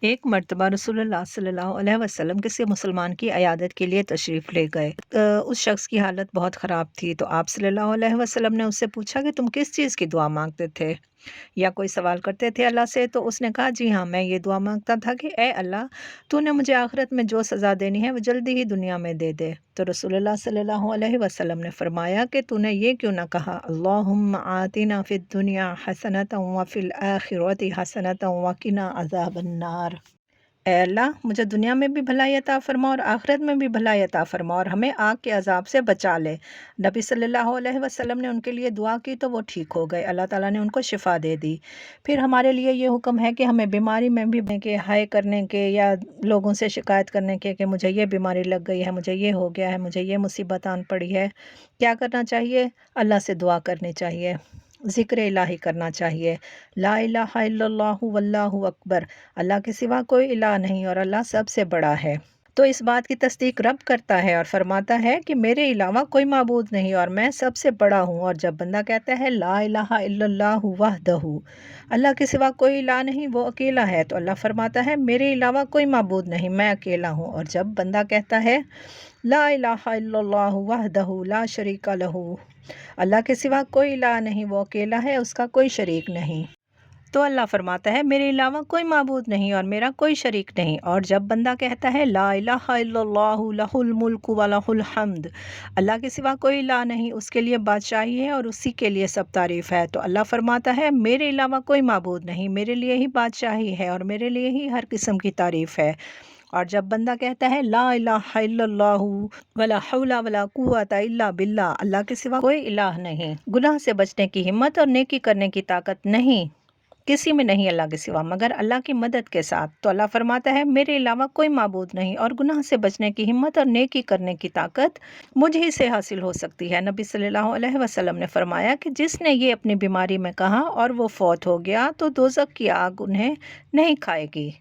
ایک مرتبہ रसूलुल्लाह सल्लल्लाहु अलैहि वसल्लम किसी मुसलमान की अयादत के लिए तशरीफ़ ले गए। उस शख्स की हालत बहुत ख़राब थी, तो आप सल्लल्लाहु अलैहि वसल्लम ने उससे पूछा कि तुम किस चीज़ की दुआ मांगते थे या कोई सवाल करते थे अल्लाह से। तो उसने कहा, जी हाँ, मैं ये दुआ मांगता था कि ए अल्लाह, तूने मुझे आखिरत में जो सज़ा देनी है वो जल्दी ही दुनिया में दे दे। तो रसूलुल्लाह सल्लल्लाहु अलैहि वसल्लम ने फरमाया कि तूने ये क्यों ना कहा, अल्लाहुम्मा आतिना फ़िद दुनिया हसनतन व फ़िल आखिरति हसनतन व क़िना अज़ाबन्नार। ऐ अल्लाह, मुझे दुनिया में भी भलाई अता फरमा और आखिरत में भी भलाई अता फरमा और हमें आग के अजाब से बचा ले। नबी सल्लल्लाहु अलैहि वसल्लम ने उनके लिए दुआ की तो वो ठीक हो गए। अल्लाह ताला ने उनको शिफा दे दी। फिर हमारे लिए ये हुक्म है कि हमें बीमारी में भी के हाय करने के या लोगों से शिकायत करने के कि मुझे ये बीमारी लग गई है, मुझे ये हो गया है, मुझे ये मुसीबत आन पड़ी है। क्या करना चाहिए? अल्लाह से दुआ करनी चाहिए, ज़िक्र इलाही करना चाहिए। ला इलाहा इल्लल्लाहु वल्लाहु अकबर, अल्लाह के सिवा कोई इलाह नहीं और अल्लाह सबसे बड़ा है। तो इस बात की तस्दीक रब करता है और फरमाता है कि मेरे अलावा कोई माबूद नहीं और मैं सबसे बड़ा हूँ। और जब बंदा कहता है ला इलाहा इल्लल्लाहु वहदहु, अल्लाह के सिवा कोई इलाह नहीं, वो अकेला है, तो अल्लाह फरमाता है मेरे अलावा कोई माबूद नहीं, मैं अकेला हूँ। और जब बंदा कहता है ला इलाहा इल्लल्लाहु वहदहु ला शरीका लहू, अल्लाह के सिवा कोई इलाह नहीं, वो अकेला है, उसका कोई शरीक नहीं, तो अल्लाह फरमाता है मेरे अलावा कोई माबूद नहीं और मेरा कोई शरीक नहीं। और जब बंदा कहता है ला इलाहा इल्लल्लाहु लहुल मुल्कु व लहुल हम्द, अल्लाह के सिवा कोई इलाह नहीं, उसके लिए बादशाही है और उसी के लिए सब तारीफ़ है, तो अल्लाह फरमाता है मेरे अलावा कोई माबूद नहीं, मेरे लिए ही बादशाही है और मेरे लिए ही हर किस्म की तारीफ़ है। और जब बंदा कहता है ला इलाहा इल्लल्लाहु वला हौला वला कुव्वता इल्ला बिल्लाह, अल्लाह के सिवा कोई इलाह नहीं, गुनाह से बचने की हिम्मत और नेकी करने की ताकत नहीं किसी में नहीं अल्लाह के सिवा मगर अल्लाह की मदद के साथ, तो अल्लाह फरमाता है मेरे अलावा कोई माबूद नहीं और गुनाह से बचने की हिम्मत और नेकी करने की ताकत मुझ ही से हासिल हो सकती है। नबी सल्लल्लाहु अलैहि वसल्लम ने फरमाया कि जिसने ये अपनी बीमारी में कहा और वो फौत हो गया तो दोज़ख की आग उन्हें नहीं खाएगी।